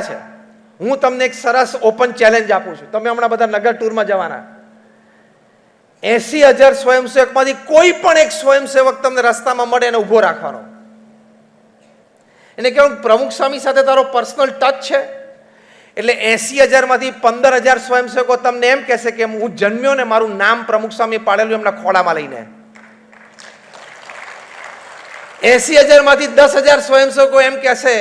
છે. હું તમને એક સરસ ઓપન ચેલેન્જ આપું છું. તમે હમણાં બધા નગર ટૂરમાં જવાના. 80,000 સ્વયંસેવકમાંથી કોઈ પણ એક સ્વયંસેવક તમને રસ્તામાં મળે એને ઊભો રાખવાનો. એને કહેવાનું પ્રમુખ સ્વામી સાથે તારો પર્સનલ ટચ છે. એટલે 80,000માંથી 15,000 સ્વયંસેવકો તમને એમ કહેશે કે હું જન્મ્યો ને મારું નામ પ્રમુખ સ્વામી પાડેલું એમના ખોળામાં લઈને. 80,000માંથી 10,000 સ્વયંસેવકો એમ કહેશે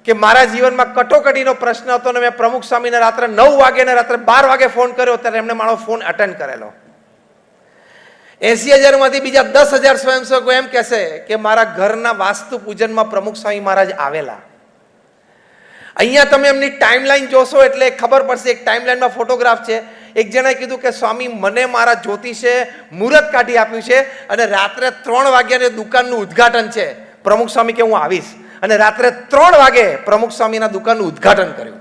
કે મારા જીવનમાં કટોકટીનો પ્રશ્ન હતો ને મેં પ્રમુખ સ્વામીને રાત્રે 9 વાગે ને રાત્રે 12 વાગે ફોન કર્યો ત્યારે એમણે મારો ફોન અટેન્ડ કરેલો. 80,000માંથી બીજા 10,000 સ્વયંસેવકો એમ કહેશે કે મારા ઘરના વાસ્તુ પૂજનમાં પ્રમુખ સ્વામી મહારાજ આવેલા. અહીંયા તમે એમની ટાઈમલાઈન જોશો એટલે ખબર પડશે. એક ટાઈમલાઈનમાં ફોટોગ્રાફ છે. એક જણાએ કીધું કે સ્વામી મને મારા જ્યોતિષે મુહૂર્ત કાઢી આપ્યું છે અને રાત્રે 3 વાગ્યાની દુકાનનું ઉદ્ઘાટન છે. પ્રમુખ સ્વામી કે હું આવીશ અને રાત્રે 3 વાગે પ્રમુખ સ્વામીના દુકાનનું ઉદ્ઘાટન કર્યું.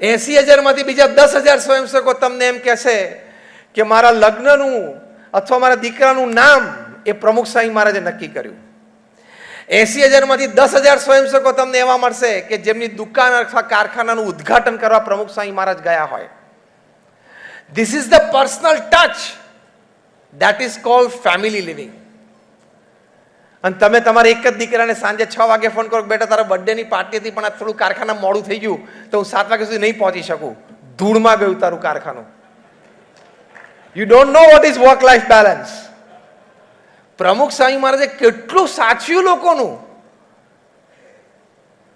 80,000માંથી બીજા 10,000 સ્વયંસેવકો તમને એમ કહેશે કે મારા લગ્નનું અથવા મારા દીકરાનું નામ એ પ્રમુખ સ્વામી મહારાજે નક્કી કર્યું. 80,000માંથી 10,000 સ્વયંસેવકો તમને એવા મળશે કે જેમની દુકાન અથવા કારખાનાનું ઉદ્ઘાટન કરવા પ્રમુખ સ્વામી મહારાજ ગયા હોય. This is the personal touch that is called family living. અને તમે તમારા એક જ દીકરાને સાંજે 6 વાગે ફોન કરો, બેટા તારા બર્થડેની પાર્ટી હતી પણ આ થોડું કારખાના મોડું થઈ ગયું તો હું 7 વાગ્યા સુધી નહીં પહોંચી શકું. ધૂળમાં ગયું તારું કારખાનું. You don't know what is work life balance. પ્રમુખ સ્વામી મહારાજે કેટલું સાચવ્યું લોકોનું.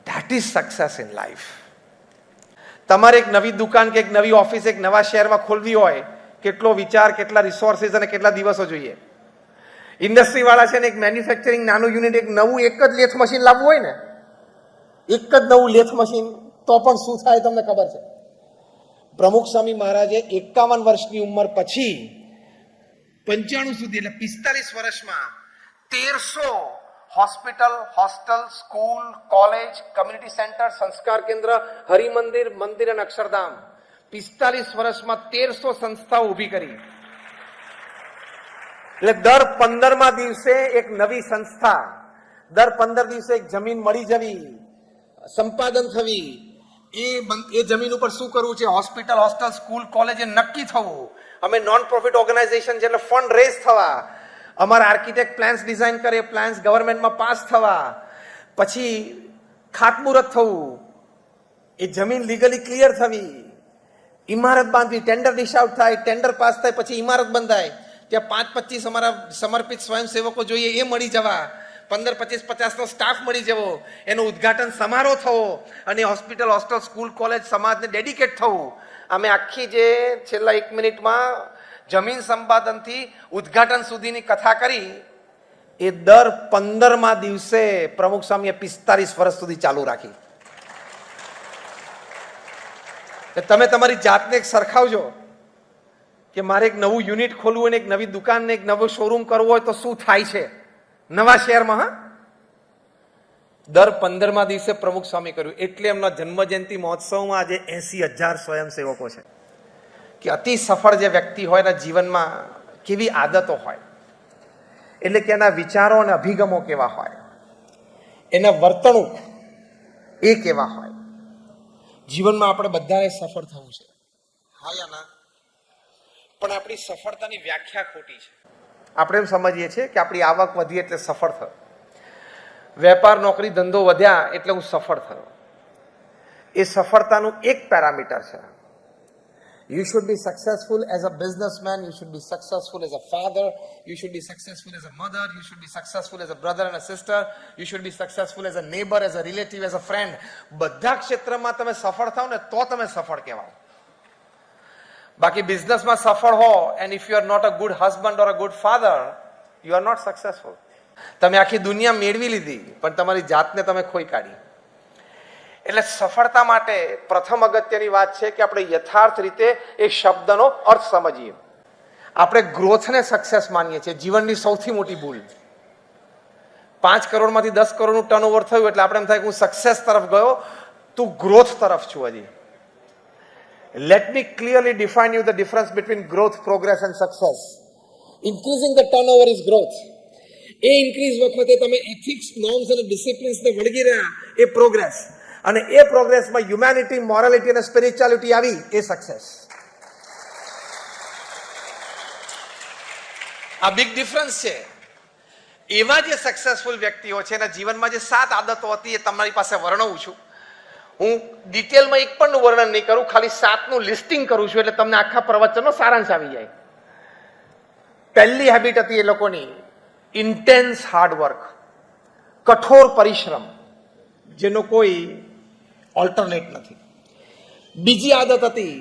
That is success in life. તમારે એક નવી દુકાન કે એક નવી ઓફિસ એક નવા શહેરમાં ખોલવી હોય, કેટલો વિચાર, કેટલા રિસોર્સિસ અને કેટલા દિવસો જોઈએ. ઇન્ડસ્ટ્રી વાળા છે ને એક મેન્યુફેક્ચરિંગ નાનું યુનિટ એક નવું એક જ લેથ મશીન લાવવું હોય ને, એક જ નવું લેથ મશીન તો પણ શું થાય તમને ખબર છે? પ્રમુખ સ્વામી મહારાજે 51 વર્ષની ઉંમર પછી 95 સુધી એટલે 45 વર્ષમાં 1300 hospital, hostel, school, college, community centre, સંસ્કાર કેન્દ્ર, હરિમંદિર, મંદિર અને અક્ષરધામ 45 વર્ષમાં 1300 સંસ્થાઓ ઊભી કરી. એટલે દર 15મા દિવસે એક નવી સંસ્થા, દર 15 દિવસે એક જમીન મળી જવી, સંપાદન થવી. એ જમીન ઉપર શું કરવું છે, હોસ્પિટલ, હોસ્ટેલ, સ્કૂલ, કોલેજ એ નક્કી થવું. અમે નોન પ્રોફિટ ઓર્ગેનાઇઝેશન છે એટલે ફંડ રેઝ થવા. અમારા આર્કિટેક્ટ પ્લાન્સ ડિઝાઇન કરે, પ્લાન્સ ગવર્મેન્ટમાં પાસ થવા, પછી ખાતમુહૂર્ત થવું, એ જમીન લીગલી ક્લિયર થવી, ઇમારત બાંધવી, ટેન્ડર ડિશ આઉટ થાય, ટેન્ડર પાસ થાય, પછી ઇમારત બંધાય. ત્યાં 5-25 અમારા સમર્પિત સ્વયંસેવકો જોઈએ એ મળી જવા, 15-20-50નો સ્ટાફ મળી જવો, એનું ઉદ્ઘાટન સમારોહ થવો અને હોસ્પિટલ, હોસ્ટેલ, સ્કૂલ, કોલેજ સમાજને ડેડિકેટ થવું. અમે આખી જે છેલ્લા 1 મિનિટમાં જમીન સંપાદનથી ઉદ્ઘાટન સુધીની કથા કરી એ દર 15મા દિવસે પ્રમુખ સ્વામીએ 45 વર્ષ સુધી ચાલુ રાખી. તમે તમારી જાતને એક સરખાવજો કે મારે એક નવું યુનિટ ખોલવું હોય, એક નવી દુકાન, એક નવો શોરૂમ કરવો હોય તો શું થાય છે નવા શહેરમાં. હા, દર 15મા દિવસે પ્રમુખ સ્વામી કર્યું. એટલે એમના જન્મજયંતિ મહોત્સવમાં આજે 80,000 સ્વયંસેવકો છે. કે અતિ સફળ જે વ્યક્તિ હોય એના જીવનમાં કેવી આદતો હોય, એટલે કે એના વિચારો અને અભિગમો કેવા હોય, એના વર્તણૂક એ કેવા હોય. જીવનમાં આપણે બધાને સફળ થવું છે, હા યા ના? પણ આપણી સફળતાની વ્યાખ્યા ખોટી છે. આપણે એમ સમજીએ છીએ કે આપણી આવક વધી એટલે સફળ થયો, વેપાર, નોકરી, ધંધો વધ્યા એટલે હું સફળ થયો. એ સફળતાનું એક પેરામીટર છે. You should be successful as a businessman, you should be successful as a father, you should be successful as a mother, you should be successful as a brother and a sister, you should be successful as a neighbor, as a relative, as a friend. બધા ક્ષેત્રમાં તમે સફળ થાવ ને તો તમે સફળ કહેવાય. બાકી બિઝનેસમાં સફળ હો and if you are not a good husband or a good father, you are not successful. તમે આખી દુનિયા મેળવી લીધી પણ તમારી જાતને તમે ખોઈ કાઢી. એટલે સફળતા માટે પ્રથમ અગત્યની વાત છે કે આપણે યથાર્થ રીતે એ શબ્દનો અર્થ સમજીએ. આપણે ગ્રોથને સક્સેસ માનીએ છીએ. જીવનની સૌથી મોટી ભૂલ. 5 કરોડમાંથી 10 કરોડનું ટર્નઓવર થયું એટલે આપણે એમ થાય કે હું સક્સેસ તરફ ગયો, તું ગ્રોથ તરફ છું હજી. Let me clearly define you the difference between growth, progress and success. Increasing the turnover is growth. A increase વખતે તમે એથિક્સ, નોર્મ્સ અને ડિસિપ્લિન્સને વળગી રહ્યા, એ પ્રોગ્રેસ. અને એ પ્રોગ્રેસમાં હ્યુમેનિટી, મોરાલિટી અને સ્પિરિચ્યુઆલિટી આવી, એ સક્સેસ. આ બિગ ડિફરન્સ છે. એવા જે સક્સેસફુલ વ્યક્તિઓ છે એના જીવનમાં જે 7 આદતો હતી એ તમારી પાસે વર્ણવું છું. હું ડિટેલમાં એક પણ વર્ણન નહીં કરું, ખાલી 7નું લિસ્ટિંગ કરું છું, એટલે તમને આખા પ્રવચનનો સારાંશ આવી જાય. પહેલી હેબિટ હતી એ લોકોની ઇન્ટેન્સ હાર્ડવર્ક, કઠોર પરિશ્રમ, જેનો કોઈ ઓલ્ટરનેટ નથી. બીજી આદત હતી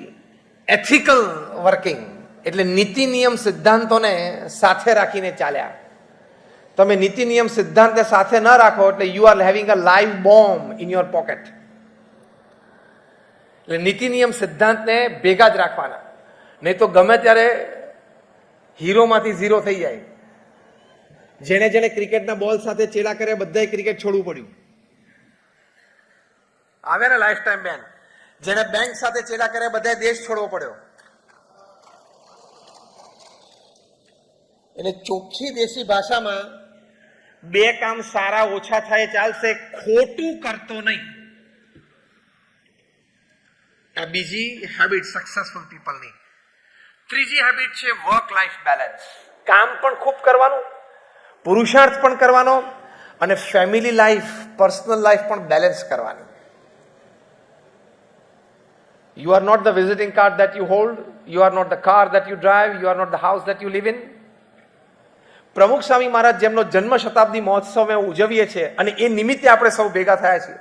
એથિકલ વર્કિંગ, એટલે નીતિ નિયમ સિદ્ધાંતોને સાથે રાખીને ચાલ્યા. તમે નીતિ નિયમ સિદ્ધાંતને સાથે ન રાખો એટલે you are having a live bomb in your pocket. એટલે નીતિ નિયમ સિદ્ધાંતને ભેગા જ રાખવાના, નહીં તો ગમે ત્યારે હીરોમાંથી ઝીરો થઈ જાય. જેને જેને ક્રિકેટના બોલ સાથે ચેડા કર્યા બધાએ ક્રિકેટ છોડવું પડ્યું. આવે ને લાઈફ ટાઈમ બેન. જેને બેંક સાથે ચેડા કર્યા બધાએ દેશ છોડવો પડ્યો. એટલે ચોખ્ખી દેશી ભાષામાં 2 કામ સારા ઓછા થાય ચાલશે, ખોટું કરતો નહીં. આ બીજી હેબિટ સક્સેસફુલ પીપલની. ત્રીજી હેબિટ છે વર્ક લાઈફ બેલેન્સ. કામ પણ ખૂબ કરવાનું, પુરુષાર્થ પણ કરવાનો, અને ફેમિલી લાઈફ, પર્સનલ લાઈફ પણ બેલેન્સ કરવાની. You are not the visiting card that you hold, you are not the car that you drive, you are not the house that you live in. પ્રમુખ સ્વામી મહારાજ જેમનો જન્મ શતાબ્દી મહોત્સવ ઉજવીએ છીએ અને એ નિમિત્તે આપણે સૌ ભેગા થયા છીએ.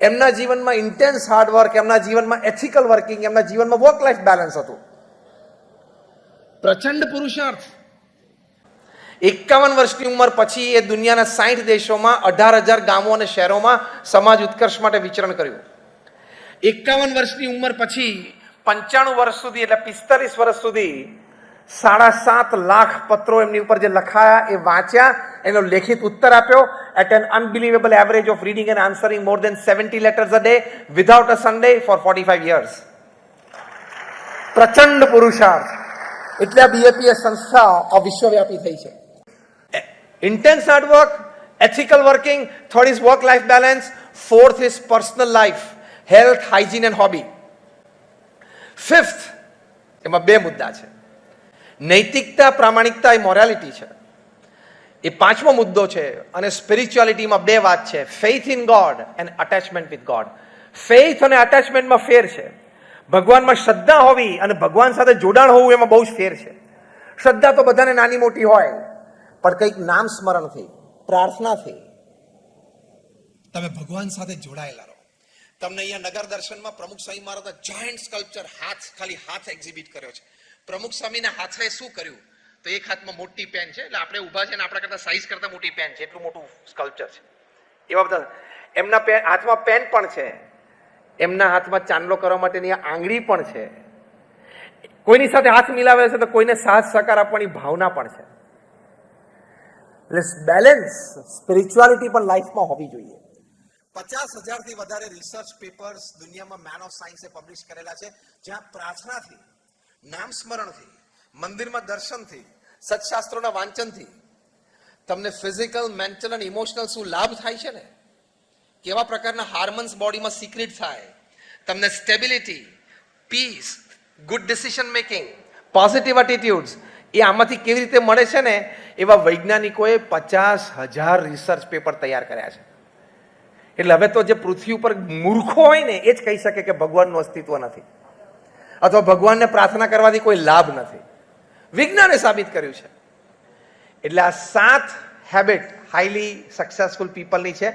એમના જીવનમાં ઇન્ટેન્સ હાર્ડવર્ક, એમના જીવનમાં એથિકલ વર્કિંગ, એમના જીવનમાં વર્ક લાઈફ બેલેન્સ હતું. પ્રચંડ પુરુષાર્થ. 51 વર્ષની ઉંમર પછી એ દુનિયાના 60 દેશોમાં 18,000 ગામો અને શહેરોમાં સમાજ ઉત્કર્ષ માટે વિચરણ કર્યું. 51 વર્ષની ઉંમર પછી 95 વર્ષ સુધી, એટલે 45 વર્ષ સુધી 7.5 લાખ પત્રો એમની ઉપર જે લખાયા એ વાંચ્યા, એનો લેખિત ઉત્તર આપ્યો. At an unbelievable average of reading and answering more than 70 letters a day without a Sunday for 45 years. પ્રચંડ પુરુષાર્થ. એટલે આ બીએપીએ સંસ્થા વિશ્વવ્યાપી થઈ છે. Intense hard work, ethical working, third is work life balance, fourth is personal life, health, hygiene and hobby. Fifth, એમાં 2 મુદ્દા છે. નૈતિકતા, પ્રામાણિકતા એ મોરાલિટી છે, એ 5મો મુદ્દો છે. અને સ્પિરિચ્યુઆલિટીમાં 2 વાત છે, faith in God and attachment with God. Faith અને અટેચમેન્ટમાં ફેર છે. ભગવાનમાં શ્રદ્ધા હોવી અને ભગવાન સાથે જોડાણ હોવું એમાં બહુ જ ફેર છે. શ્રદ્ધા તો બધાને નાની મોટી હોય, પણ કંઈક નામ સ્મરણથી, પ્રાર્થનાથી તમે ભગવાન સાથે જોડાયેલા રહો. તમને અહીંયા નગર દર્શનમાં પ્રમુખ સ્વામી મહારાજના જાયન્ટ સ્કલ્પચર ખાલી હાથ એક્ઝિબિટ કર્યો છે. પ્રમુખ સ્વામીના હાથે શું કર્યું તો એક હાથમાં મોટી પેન છે, એટલે આપણે ઊભા છે ને આપણા કરતા સાઈઝ કરતા મોટી પેન છે, એટલું મોટું સ્કલ્પચર છે. એવા બધા એમના હાથમાં પેન પણ છે, એમના હાથમાં ચાંદલો કરવા માટેની આંગળી પણ છે. કોઈની સાથે હાથ મિલાવે છે તો કોઈને સાથ સહકાર આપવાની ભાવના પણ છે. એટલે બેલેન્સ, સ્પિરિચ્યુઆલિટી પણ લાઈફમાં હોવી જોઈએ. 50,000થી વધારે રિસર્ચ પેપર્સ દુનિયામાં મેન ઓફ સાયન્સે પબ્લિશ કરેલા છે, જ્યાં પ્રાર્થનાથી, નામ સ્મરણથી, મંદિરમાં દર્શનથી, સત્શાસ્ત્રોના વાંચનથી તમને ફિઝિકલ, મેન્ટલ અને ઇમોશનલ શું લાભ થાય છે ને, કેવા પ્રકારના હાર્મોન્સ બોડીમાં સિક્રેટ થાય, તમને stability, peace, good decision making, positive attitudes, એ આમાંથી કેવી રીતે મળે છે ને, એવા વૈજ્ઞાનિકોએ 50,000 રિસર્ચ પેપર તૈયાર કર્યા છે. એટલે હવે તો જે પૃથ્વી ઉપર મૂર્ખો હોય ને એ જ કહી શકે કે ભગવાનનું અસ્તિત્વ નથી, અથવા ભગવાનને પ્રાર્થના કરવાથી કોઈ લાભ નથી. વિજ્ઞાને સાબિત કર્યું છે. એટલે આ 7 હેબિટ હાઈલી સક્સેસફુલ પીપલની છે.